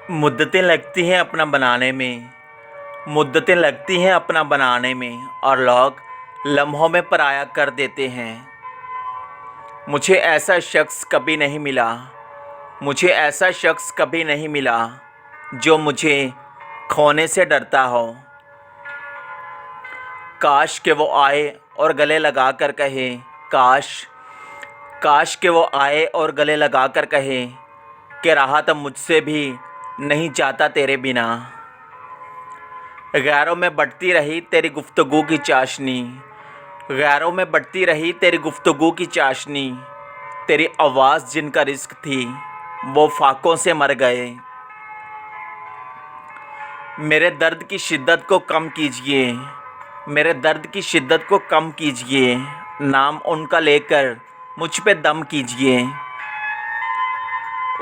मुद्दतें लगती हैं अपना बनाने में, मुद्दतें लगती हैं अपना बनाने में, और लोग लम्हों में पराया कर देते हैं। मुझे ऐसा शख्स कभी नहीं मिला, मुझे ऐसा शख्स कभी नहीं मिला जो मुझे खोने से डरता हो। काश कि वो आए और गले लगा कर कहे, काश काश कि वो आए और गले लगा कर कहे कि रहा तो मुझसे भी नहीं जाता तेरे बिना। गैरों में बढ़ती रही तेरी गुफ्तगू की चाशनी, गैरों में बढ़ती रही तेरी गुफ्तगू की चाशनी। तेरी आवाज़ जिनका रिस्क थी वो फाकों से मर गए। मेरे दर्द की शिद्दत को कम कीजिए, मेरे दर्द की शिद्दत को कम कीजिए। नाम उनका लेकर मुझ पे दम कीजिए।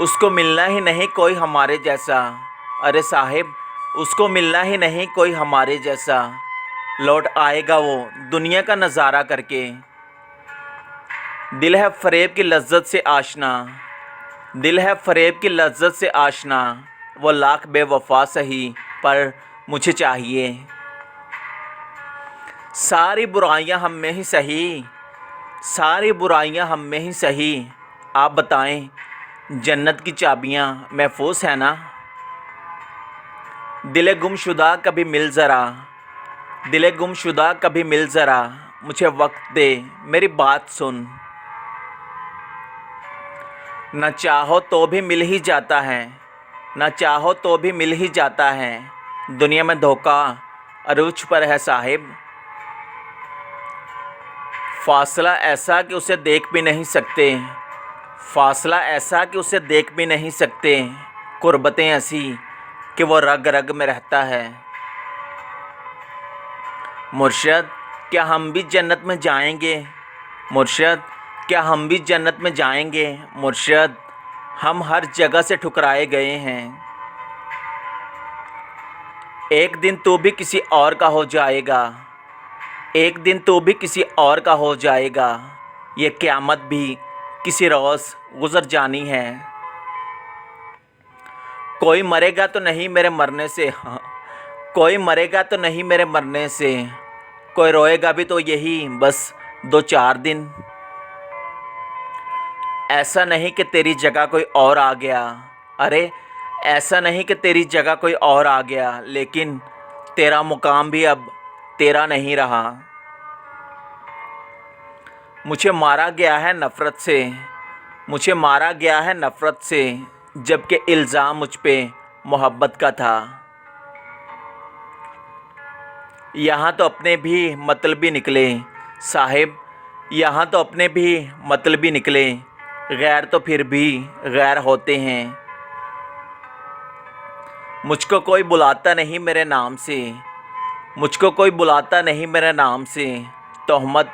उसको मिलना ही नहीं कोई हमारे जैसा, अरे साहिब उसको मिलना ही नहीं कोई हमारे जैसा। लौट आएगा वो दुनिया का नज़ारा करके। दिल है फ़रेब की लज्जत से आशना, दिल है फ़रेब की लज्जत से आशना। वो लाख बेवफा सही पर मुझे चाहिए। सारी बुराइयां हम में ही सही, सारी बुराइयां हम में ही सही। आप बताएं जन्नत की चाबियां महफूज है ना। दिले गुमशुदा कभी मिल ज़रा, दिले गुमशुदा कभी मिल ज़रा। मुझे वक्त दे मेरी बात सुन। न चाहो तो भी मिल ही जाता है, न चाहो तो भी मिल ही जाता है। दुनिया में धोखा अरूज पर है साहिब। फासला ऐसा कि उसे देख भी नहीं सकते, फासला ऐसा कि उसे देख भी नहीं सकते। कुर्बतें ऐसी कि वो रग रग में रहता है। मुर्शद क्या हम भी जन्नत में जाएंगे, मुर्शद क्या हम भी जन्नत में जाएंगे। मुर्शद हम हर जगह से ठुकराए गए हैं। एक दिन तू भी किसी और का हो जाएगा, एक दिन तू भी किसी और का हो जाएगा। ये क़यामत भी किसी रोज़ गुज़र जानी है। कोई मरेगा तो नहीं मेरे मरने से, हाँ कोई मरेगा तो नहीं मेरे मरने से। कोई रोएगा भी तो यही बस 2-4 दिन। ऐसा नहीं कि तेरी जगह कोई और आ गया, अरे ऐसा नहीं कि तेरी जगह कोई और आ गया, लेकिन तेरा मुकाम भी अब तेरा नहीं रहा। मुझे मारा गया है नफ़रत से, मुझे मारा गया है नफ़रत से, जबकि इल्ज़ाम मुझ पे मोहब्बत का था। यहाँ तो अपने भी मतलबी निकले साहिब, यहाँ तो अपने भी मतलबी निकले। गैर तो फिर भी गैर होते हैं। मुझको कोई बुलाता नहीं मेरे नाम से, मुझको कोई बुलाता नहीं मेरे नाम से। तोहमत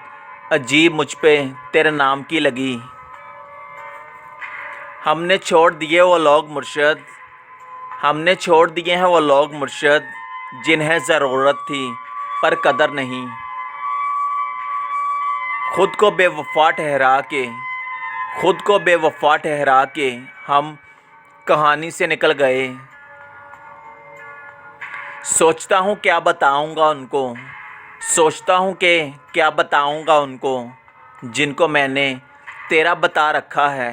अजीब मुझ पे तेरे नाम की लगी। हमने छोड़ दिए वो लोग मुर्शद, हमने छोड़ दिए हैं वो लोग मुर्शद, जिन्हें ज़रूरत थी पर कदर नहीं। खुद को बेवफा ठहरा के, खुद को बेवफा ठहरा के हम कहानी से निकल गए। सोचता हूँ क्या बताऊँगा उनको, सोचता हूँ कि क्या बताऊँगा उनको, जिनको मैंने तेरा बता रखा है।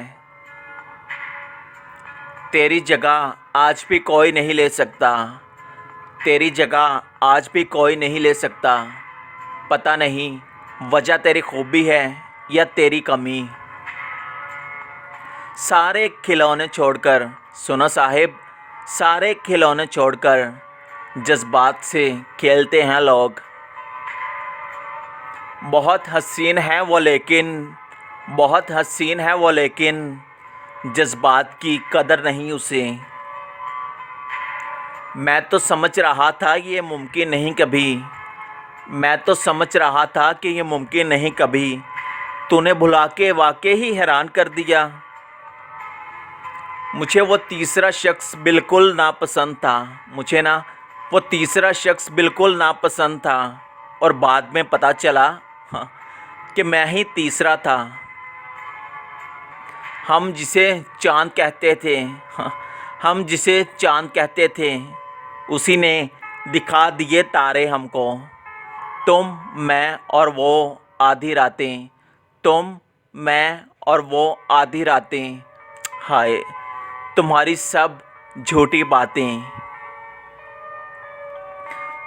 तेरी जगह आज भी कोई नहीं ले सकता, तेरी जगह आज भी कोई नहीं ले सकता। पता नहीं वजह तेरी खूबी है या तेरी कमी। सारे खिलौने छोड़कर, सुनो साहिब, सारे खिलौने छोड़कर जज्बात से खेलते हैं लोग। बहुत हसीन है वो लेकिन, बहुत हसीन है वो लेकिन, जज्बात की कदर नहीं उसे। मैं तो समझ रहा था ये मुमकिन नहीं कभी, मैं तो समझ रहा था कि ये मुमकिन नहीं कभी। तूने भुला के वाकई ही हैरान कर दिया। मुझे वो तीसरा शख्स बिल्कुल नापसंद था, मुझे ना वो तीसरा शख्स बिल्कुल नापसंद था। और बाद में पता चला हाँ, कि मैं ही तीसरा था। हम जिसे चाँद कहते थे, हाँ, हम जिसे चाँद कहते थे उसी ने दिखा दिए तारे हमको। तुम, मैं और वो आधी रातें, तुम, मैं और वो आधी रातें, हाय तुम्हारी सब झूठी बातें।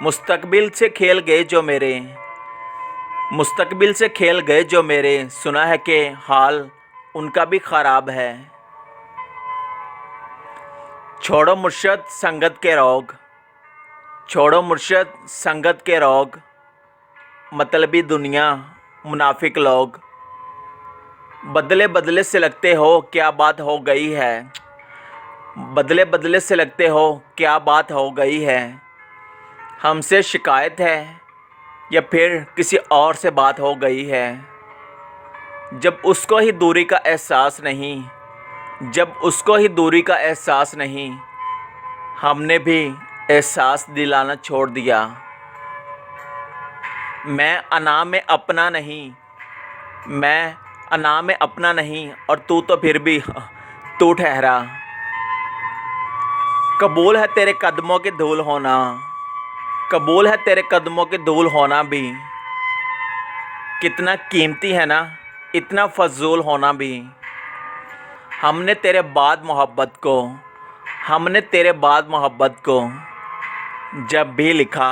मुस्तकबिल से खेल गए जो मेरे, मुस्तकबिल से खेल गए जो मेरे, सुना है कि हाल उनका भी ख़राब है। छोड़ो मुर्शद संगत के रोग, छोड़ो मुर्शद संगत के रोग, मतलबी दुनिया मुनाफिक लोग। बदले बदले से लगते हो क्या बात हो गई है, बदले बदले से लगते हो क्या बात हो गई है। हमसे शिकायत है या फिर किसी और से बात हो गई है। जब उसको ही दूरी का एहसास नहीं, जब उसको ही दूरी का एहसास नहीं, हमने भी एहसास दिलाना छोड़ दिया। मैं अना में अपना नहीं, मैं अना में अपना नहीं और तू तो फिर भी तू ठहरा। कबूल है तेरे कदमों के धूल होना, कबूल है तेरे कदमों के धूल होना भी। कितना कीमती है ना इतना फजूल होना भी। हमने तेरे बाद मोहब्बत को, हमने तेरे बाद मोहब्बत को जब भी लिखा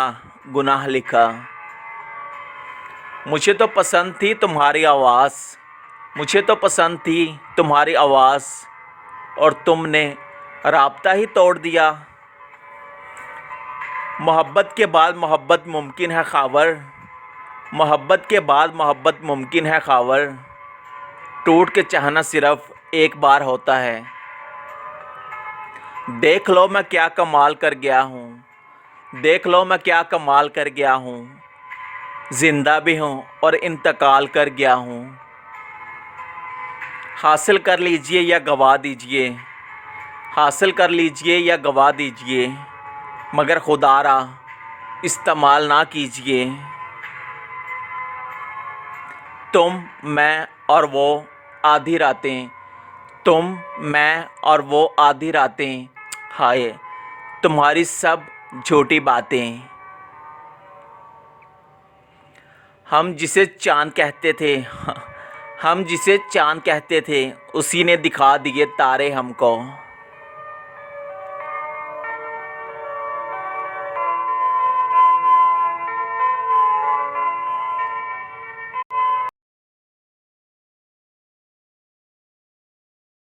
गुनाह लिखा। मुझे तो पसंद थी तुम्हारी आवाज़, मुझे तो पसंद थी तुम्हारी आवाज़, और तुमने राब्ता ही तोड़ दिया। मोहब्बत के बाद मोहब्बत मुमकिन है ख़ावर, मोहब्बत के बाद मोहब्बत मुमकिन है ख़ावर। टूट के चाहना सिर्फ़ एक बार होता है। देख लो मैं क्या कमाल कर गया हूँ, देख लो मैं क्या कमाल कर गया हूँ। ज़िंदा भी हूँ और इंतकाल कर गया हूँ। हासिल कर लीजिए या गवा दीजिए, हासिल कर लीजिए या गवा दीजिए, मगर खुदारा इस्तेमाल ना कीजिए। तुम, मैं और वो आधी रातें, तुम, मैं और वो आधी रातें, हाय तुम्हारी सब झूठी बातें। हम जिसे चाँद कहते थे, हम जिसे चाँद कहते थे उसी ने दिखा दिए तारे हमको।